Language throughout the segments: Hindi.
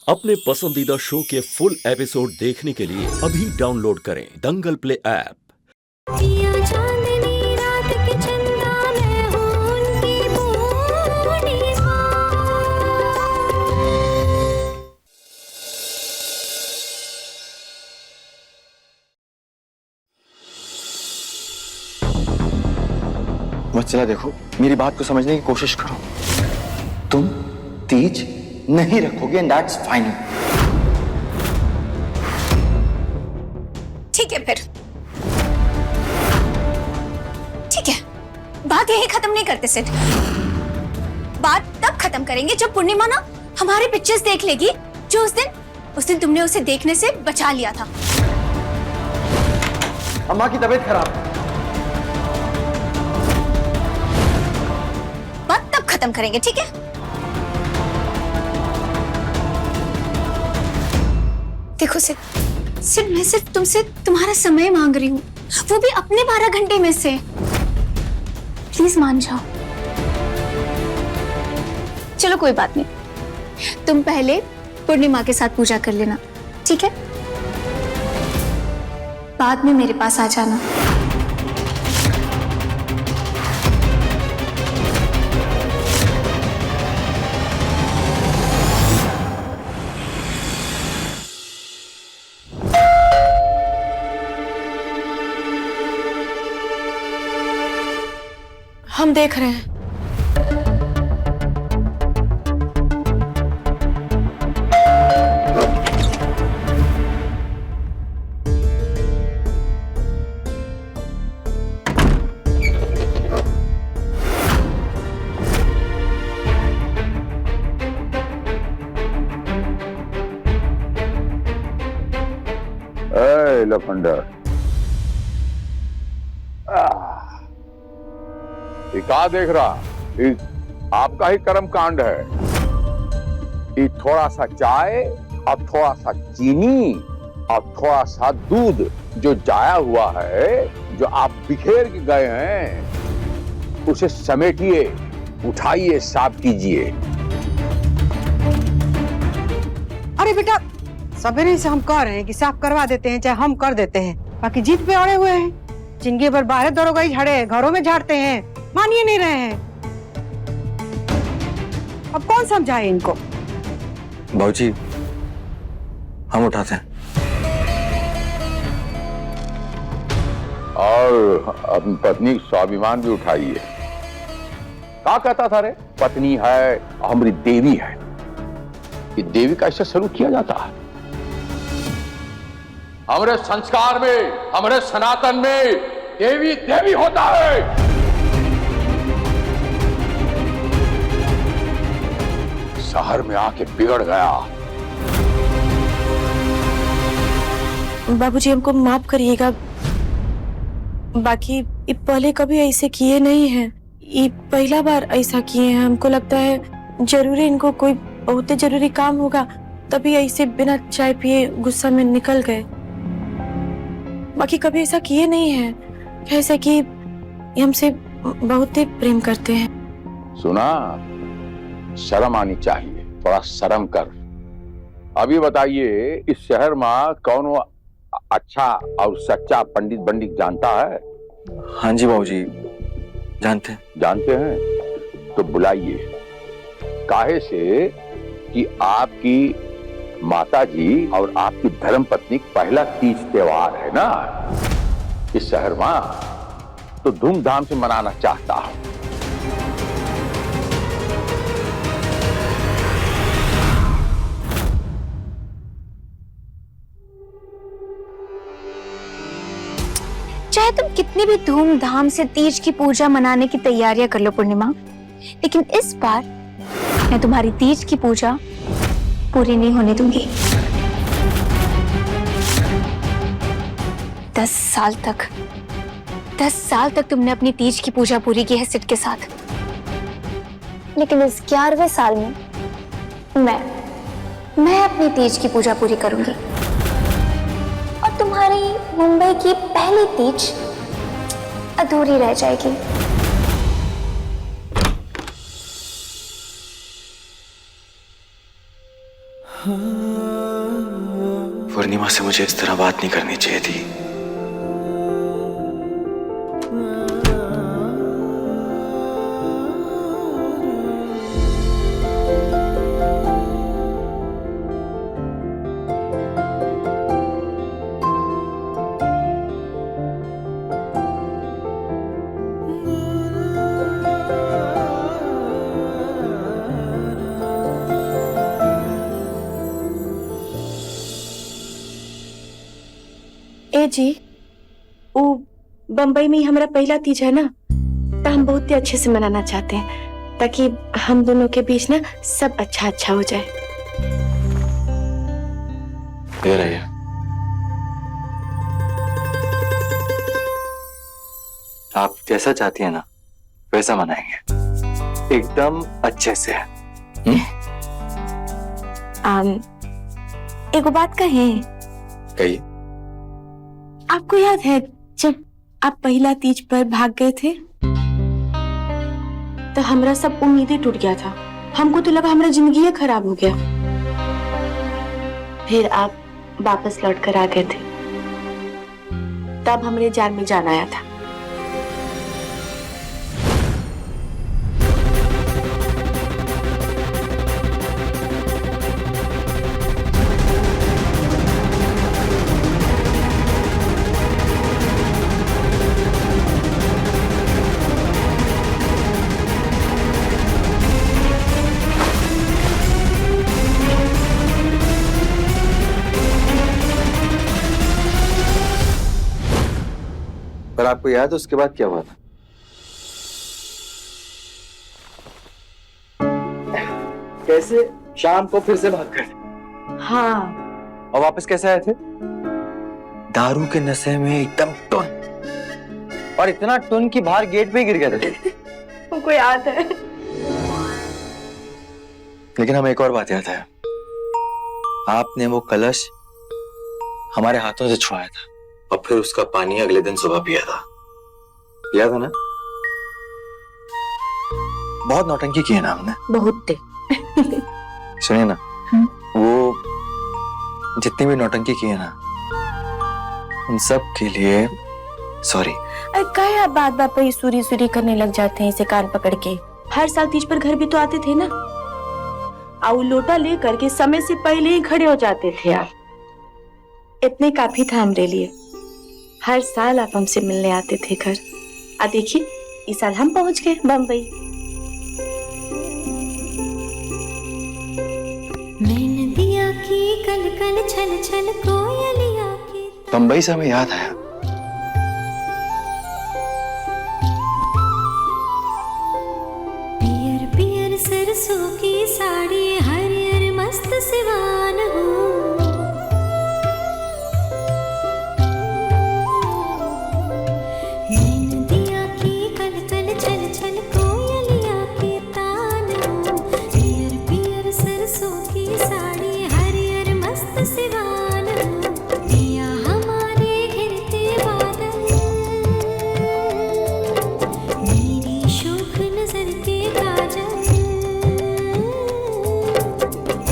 अपने पसंदीदा शो के फुल एपिसोड देखने के लिए अभी डाउनलोड करें दंगल प्ले ऐप। जिया चांदनी रात के चंदा मैं हूँ उनकी पूर्णिमा। वत्सला देखो, मेरी बात को समझने की कोशिश करो। तुम तीज नहीं रखोगे एंड दैट्स फाइन। ठीक है फिर, ठीक है, बात यही खत्म नहीं करते सिड। बात तब खत्म करेंगे जब पूर्णिमा ना हमारे पिक्चर्स देख लेगी जो उस दिन तुमने उसे देखने से बचा लिया था। अम्मा की तबीयत खराब है। बात तब खत्म करेंगे, ठीक है? देखो सिड मैं सिर्फ तुमसे तुम्हारा समय मांग रही हूँ, वो भी अपने 12 घंटे में से। प्लीज मान जाओ। चलो कोई बात नहीं, तुम पहले पूर्णिमा के साथ पूजा कर लेना, ठीक है? बाद में मेरे पास आ जाना। हम देख रहे हैं। ए लफंडर, ये क्या देख रहा? ये आपका ही कर्म कांड है। ये थोड़ा सा चाय और थोड़ा सा चीनी और थोड़ा सा दूध जो जाया हुआ है, जो आप बिखेर के गए हैं, उसे समेटिए, उठाइए, साफ कीजिए। अरे बेटा, सवेरे से हम कह रहे हैं कि साफ करवा देते हैं, चाहे हम कर देते हैं, बाकी जीत पे अड़े हुए हैं। जिनके पर बाहर दरोगाई झाड़े, घरों में झाड़ते हैं, मानिए नहीं रहे हैं। अब कौन समझाए इनको? बाबूजी, हम उठाते हैं। और अपनी पत्नी का स्वाभिमान भी उठाइए। क्या कहता था रे? पत्नी है, हमारी देवी है। ये देवी का ऐसा सलूक किया जाता है? हमारे संस्कार में, हमारे सनातन में देवी देवी होता है। शहर में आके बिगड़ गया। बाबूजी हमको माफ करिएगा, बाकी ये पहले कभी ऐसे किए नहीं हैं। ये पहला बार ऐसा किए हैं। हमको लगता है जरूरी इनको कोई बहुत जरूरी काम होगा, तभी ऐसे बिना चाय पिए गुस्सा में निकल गए। बाकी कभी ऐसा किए नहीं हैं, कैसे कि हमसे बहुत ही प्रेम करते हैं। सुना, शर्म आनी चाहिए, थोड़ा शर्म कर। अभी बताइए, इस शहर में कौन अच्छा और सच्चा पंडित बंडित जानता है? हाँ जी बाबूजी, जानते हैं तो बुलाइए। काहे से कि आपकी माताजी और आपकी धर्मपत्नी पहला तीज त्योहार है ना इस शहर में, तो धूमधाम से मनाना चाहता हूं। चाहे तुम कितनी भी धूमधाम से तीज की पूजा मनाने की तैयारियां कर लो पूर्णिमा, लेकिन इस बार मैं तुम्हारी तीज की पूजा पूरी नहीं होने दूंगी। 10 साल तक तुमने अपनी तीज की पूजा पूरी की है सिड के साथ, लेकिन इस 11वें साल में मैं अपनी तीज की पूजा पूरी करूंगी और तुम्हारी मुंबई की पहली तीज अधूरी रह जाएगी। पूर्णिमा से मुझे इस तरह बात नहीं करनी चाहिए थी। ए जी, वो बम्बई में ही हमारा पहला तीज है ना, तो हम बहुत ही अच्छे से मनाना चाहते हैं ताकि हम दोनों के बीच ना सब अच्छा अच्छा हो जाए। इधर आइए। आप जैसा चाहती हैं ना वैसा मनाएंगे, एकदम अच्छे से। एगो बात कहें, कहिए। आपको याद है जब आप पहला तीज पर भाग गए थे तो हमारा सब उम्मीदें टूट गया था। हमको तो लगा हमारा जिंदगी खराब हो गया। फिर आप वापस लौट कर आ गए थे, तब हमारे जान में जान आया था। पर आपको याद है उसके बाद क्या हुआ था? कैसे शाम को फिर से भाग गए? हाँ। और वापस कैसे आए थे? दारू के नशे में एकदम टुन, और इतना टुन कि बाहर गेट पे ही गिर गए थे। हमको याद है। लेकिन हमें एक और बात याद है, आपने वो कलश हमारे हाथों से छुआया था और फिर उसका पानी अगले दिन सुबह पिया था ना? बहुत नौटंकी की है ना हमने, बहुत। सुनिए ना, वो जितनी भी नौटंकी की है ना उन सब के लिए सॉरी। अरे काहे आप बात बात पर सूरी सूरी करने लग जाते हैं इसे कान पकड़ के? हर साल तीज पर घर भी तो आते थे ना, और लोटा लेकर के समय से पहले ही खड़े हो जाते थे आप। इतने काफी था हमारे लिए। हर साल आप हमसे मिलने आते थे घर। आ देखिए, इस साल हम पहुंच गए बम्बई। मैंने दिया की कल कल छल छल कोयलिया की। बम्बई से हमें याद आया, पियर पियर सरसों की साड़ी हरियर मस्त सिवान हो। मैंने दिया की कल कल छल छल कोयलिया के तान हो। पियर पियर सरसों की साड़ी हरियर मस्त सिवान हो। दिया हमारे घिरते बादल मेरी शोख नजर के काजल।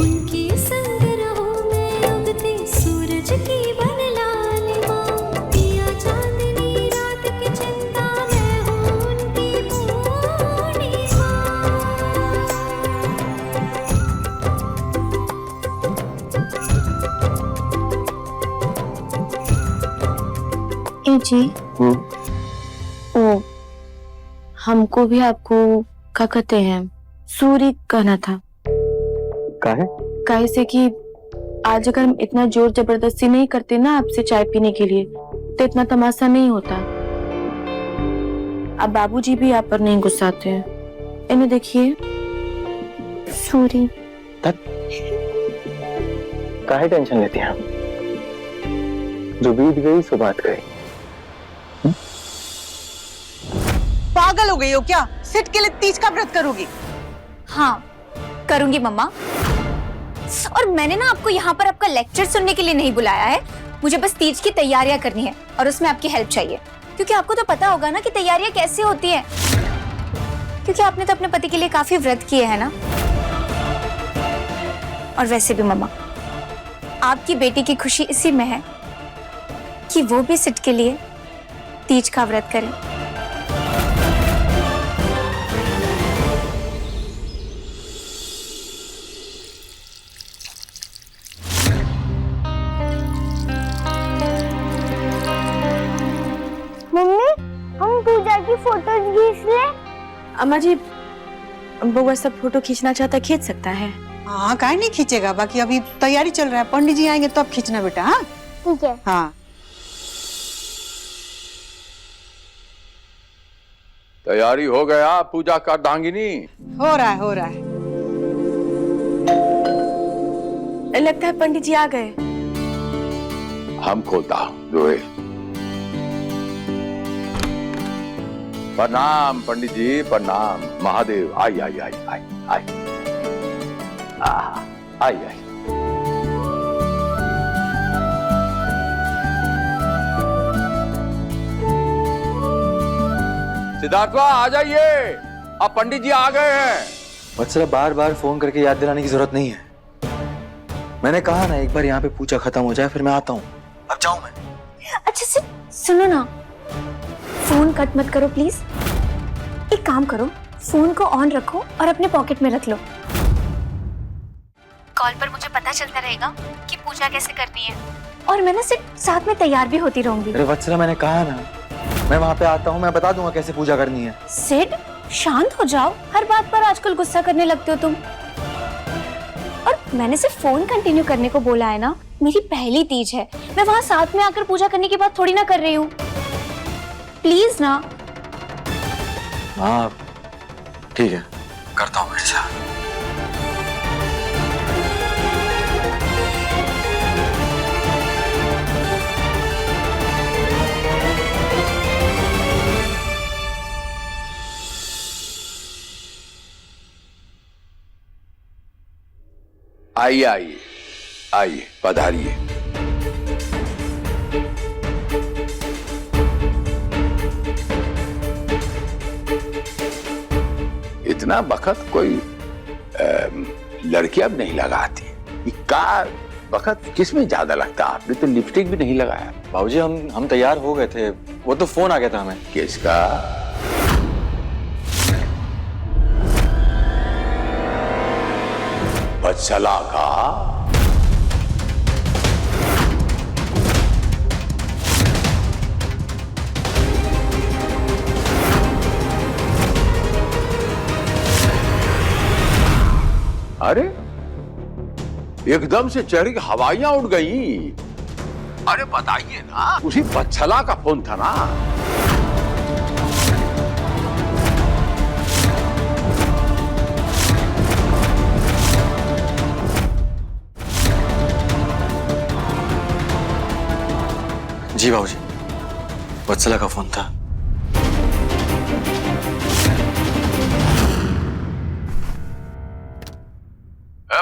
उनके संग रहूं मैं उगते सूरज की बन लालिमा। पिया चांदनी रात की चिंता मैं हूं उनकी पूर्णिमा। ए जी, ओ हमको भी आपको क्या कहते हैं सूरी कहना था। काहे? काहे से कि आज अगर हम इतना जोर जबरदस्ती नहीं करते ना आपसे चाय पीने के लिए तो इतना तमाशा नहीं होता। अब बाबूजी भी आप पर नहीं गुस्साते हैं। इन्हें देखिए, सूरी। काहे टेंशन लेती हैं आप? जो बीत गई सो बात गई। पागल हो गई हो क्या? सिट के लिए तीज का व्रत करोगी? हाँ, करूंगी मम्मा। और मैंने ना आपको यहाँ पर आपका लेक्चर सुनने के लिए नहीं बुलाया है। मुझे बस तीज की तैयारियां करनी है और उसमें आपकी हेल्प चाहिए, क्योंकि आपको तो पता होगा ना कि तैयारियां कैसे होती हैं, क्योंकि आपने तो अपने पति के लिए काफी व्रत किए हैं ना। और वैसे भी मम्मा, आपकी बेटी की खुशी इसी में है कि वो भी सिट के लिए तीज का व्रत करे। मम्मी, हम पूजा की फोटोज खींच ले। अम्मा जी, बउआ सब फोटो खींचना चाहता है, खींच सकता है। हाँ काहे नहीं खींचेगा, बाकी अभी तैयारी चल रहा है, पंडित जी आएंगे तब खींचना बेटा। हाँ ठीक है। हाँ तैयारी हो गया पूजा का दांगिनी? हो रहा है, हो रहा है। लगता है पंडित जी आ गए। हम खोलता हूं रोए। प्रणाम पंडित जी, प्रणाम। महादेव, आई आई आई आई आई आई आई। सिद्धार्थ आ जाइए, अब पंडित जी आ गए हैं। वत्सला, बार बार फोन करके याद दिलाने की जरूरत नहीं है। मैंने कहा ना, एक बार यहाँ पे पूजा खत्म हो जाए फिर मैं आता हूँ। अब जाऊं मैं? अच्छा से सुनो ना, फोन कट मत करो प्लीज। एक काम करो, फोन को ऑन रखो और अपने पॉकेट में रख लो। कॉल पर मुझे पता चलता रहेगा कि पूजा कैसे करनी है, और मैं ना सिर्फ साथ में तैयार भी होती रहूंगी। अरे वत्सला, मैंने कहा ना, मैं वहाँ पे आता हूँ, मैं बता दूंगा कैसे पूजा करनी है। सिड, शांत हो जाओ, हर बात पर आजकल गुस्सा करने लगते हो तुम। और मैंने सिर्फ फोन कंटिन्यू करने को बोला है ना, मेरी पहली तीज है, मैं वहाँ साथ में आकर पूजा करने की बात थोड़ी ना कर रही हूँ। प्लीज ना। हाँ ठीक है, करता हूँ ऐसा। आइए आइए आइए, पधारिए। इतना बखत कोई लड़की अब नहीं लगाती। का बखत किस में ज्यादा लगता? आपने तो लिपस्टिक भी नहीं लगाया। बाबूजी, हम तैयार हो गए थे, वो तो फोन आ गया था हमें। किसका? वत्सला का? अरे एकदम से चेहरे की हवाइयां उड़ गई। अरे बताइए ना, उसी वत्सला का फोन था ना? जी बाबूजी, वत्सला का फोन था।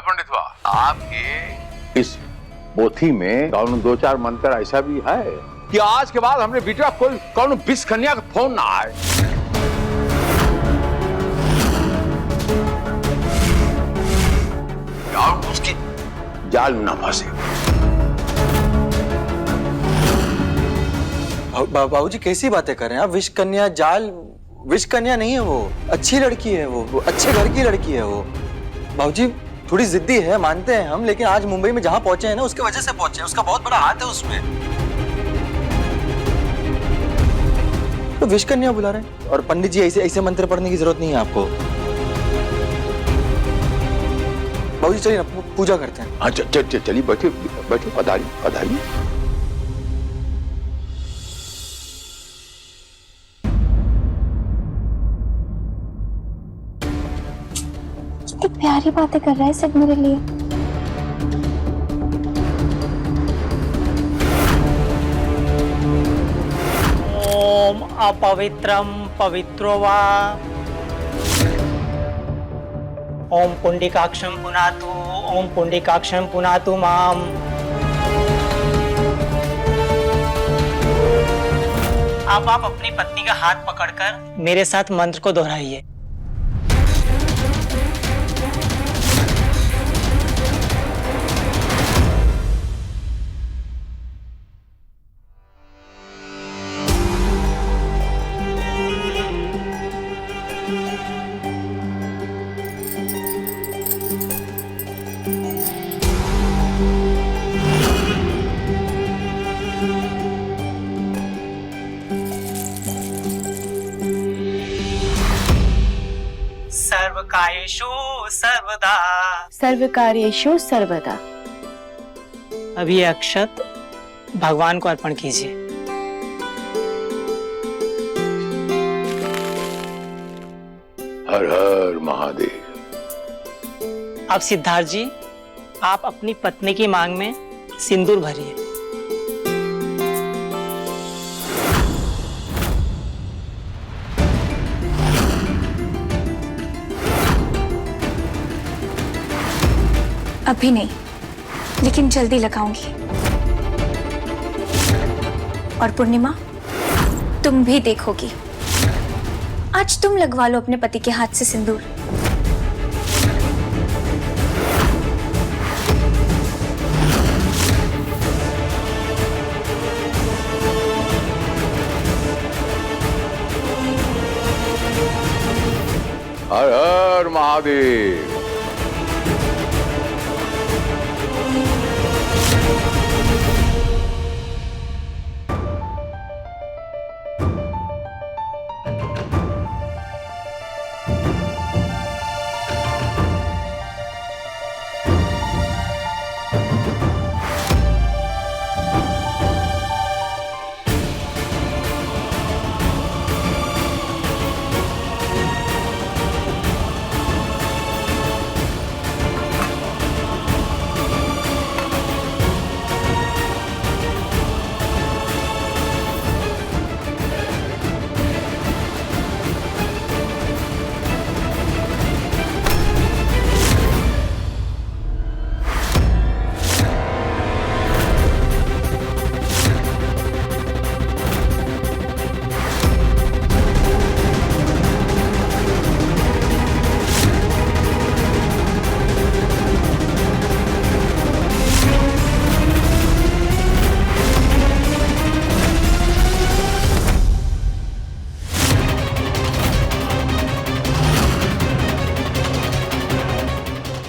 पंडित वाह, आपके इस पोथी में दो चार मंत्र ऐसा भी है कि आज के बाद हमने बेटा कोई कौन विष कन्या का फोन ना आए। और उसकी जाल में ना फंसे। बाबूजी कैसी बातें कर रहे हैं आप? विष कन्या जाल? विष कन्या नहीं है वो, अच्छी लड़की है वो अच्छे घर की लड़की है वो। बाबूजी थोड़ी जिद्दी है, मानते हैं हम, लेकिन आज मुंबई में जहां पहुंचे हैं ना, उसके वजह से पहुंचे हैं, उसका बहुत बड़ा हाथ है उसमें। तो विष कन्या बुला रहे हैं, और पंडित जी ऐसे मंत्र पढ़ने की जरूरत नहीं है आपको। बाबूजी चलिए ना, पूजा करते हैं। हाँ चलिए, बैठिए बैठिए, पधारिए पधारिए। कितनी प्यारी बातें कर रहा है सिर्फ मेरे लिए। ओम अपवित्रम पवित्रो वा। ओम पुंडिकाक्षम पुनातु, ओम पुंडिकाक्षम पुनातु माम। अब आप अपनी पत्नी का हाथ पकड़कर मेरे साथ मंत्र को दोहराइए। सर्वदा। सर्वकार्येषु सर्वदा। अभी ये अक्षत भगवान को अर्पण कीजिए। हर हर महादेव। अब सिद्धार्थ जी, आप अपनी पत्नी की मांग में सिंदूर भरिए। अभी नहीं, लेकिन जल्दी लगाऊंगी। और पूर्णिमा, तुम भी देखोगी। आज तुम लगवा लो अपने पति के हाथ से सिंदूर। हर हर महादेव।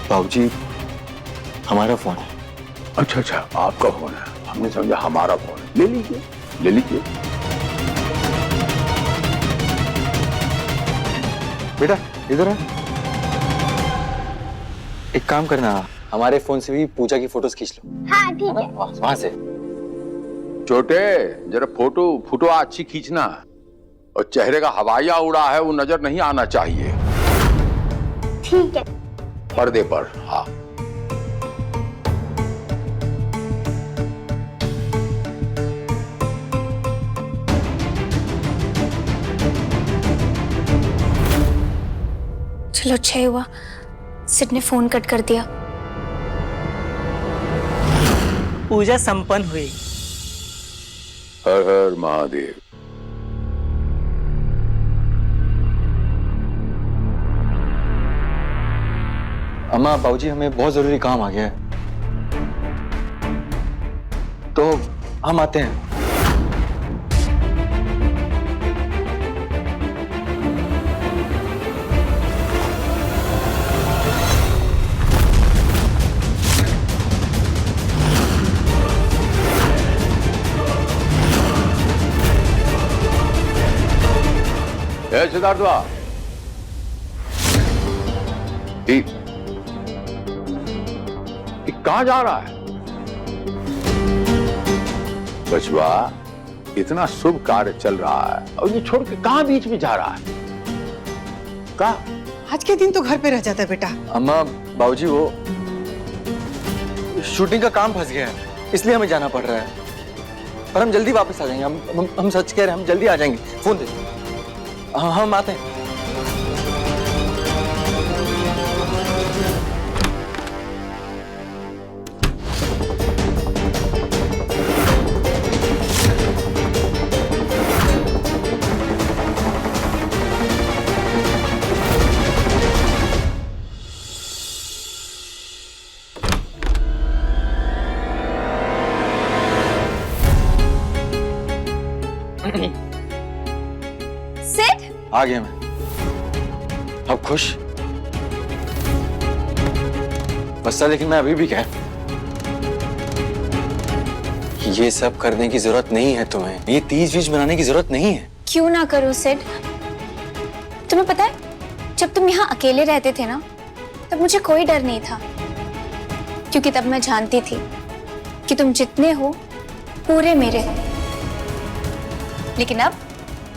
बाबूजी, हमारा फोन है। अच्छा अच्छा, आपका फोन है, हमने समझा हमारा फोन है। ले लीजिए, ले लीजिए। बेटा इधर आ। एक काम करना, हमारे फोन से भी पूजा की फोटोज खींच लो। हाँ ठीक है। वहां से। छोटे, जरा फोटो अच्छी खींचना, और चेहरे का हवाइया उड़ा है वो नजर नहीं आना चाहिए। ठीक है। पर्दे पर। हाँ। चलो, 6 हुआ। सिड ने फोन कट कर दिया। पूजा संपन्न हुई। हर हर महादेव। अम्मा, बाबूजी, हमें बहुत जरूरी काम आ गया है, तो हम आते हैं। सिद्धार्थ, कहाँ जा रहा है बचवा? इतना शुभ कार्य चल रहा है और ये छोड़ के कहाँ बीच में जा रहा है? कहाँ? आज के दिन तो घर पे रह जाता है बेटा। अम्मा, बाबूजी, वो शूटिंग का काम फंस गया है, इसलिए हमें जाना पड़ रहा है। पर हम जल्दी वापस आ जाएंगे। हम सच कह रहे हैं, हम जल्दी आ जाएंगे। फोन दे। हम आते हैं। सिड, आ गया मैं। अब खुश? बस, लेकिन मैं अभी भी क्या, ये सब करने की जरूरत नहीं है तुम्हें। ये तीज वीज बनाने की जरूरत नहीं है। क्यों ना करो सिड? तुम्हें पता है, जब तुम यहाँ अकेले रहते थे ना, तब मुझे कोई डर नहीं था, क्योंकि तब मैं जानती थी कि तुम जितने हो पूरे मेरे हो। लेकिन अब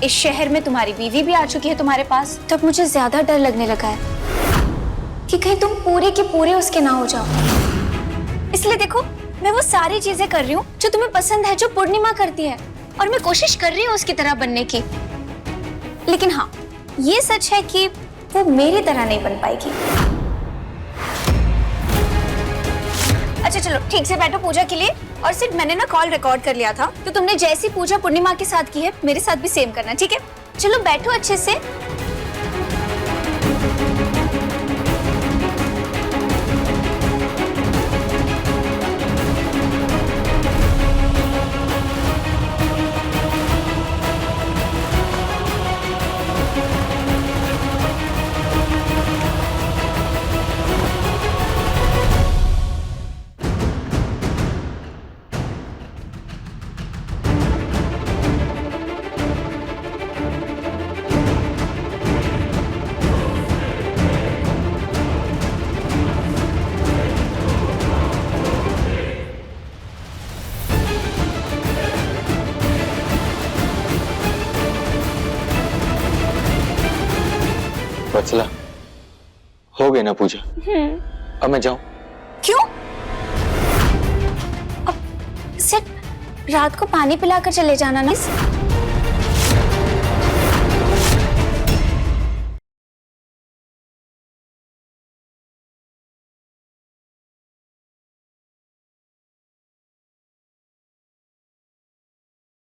इस शहर में तुम्हारी बीवी भी आ चुकी है तुम्हारे पास, तब मुझे ज्यादा डर लगने लगा है कि कहीं तुम पूरे के पूरे उसके ना हो जाओ। इसलिए देखो, मैं वो सारी चीजें कर रही हूँ जो तुम्हें पसंद है, जो पूर्णिमा करती है, और मैं कोशिश कर रही हूँ उसकी तरह बनने की। लेकिन हाँ, ये सच है कि वो मेरी तरह नहीं बन पाएगी। अच्छा चलो, ठीक से बैठो पूजा के लिए। और सिर्फ मैंने ना कॉल रिकॉर्ड कर लिया था, तो तुमने जैसी पूजा पूर्णिमा के साथ की है मेरे साथ भी सेम करना, ठीक है? चलो बैठो अच्छे से। वत्सला, हो गई ना पूजा? अब मैं जाऊं? क्यों? अब सिर्फ रात को पानी पिलाकर चले जाना ना।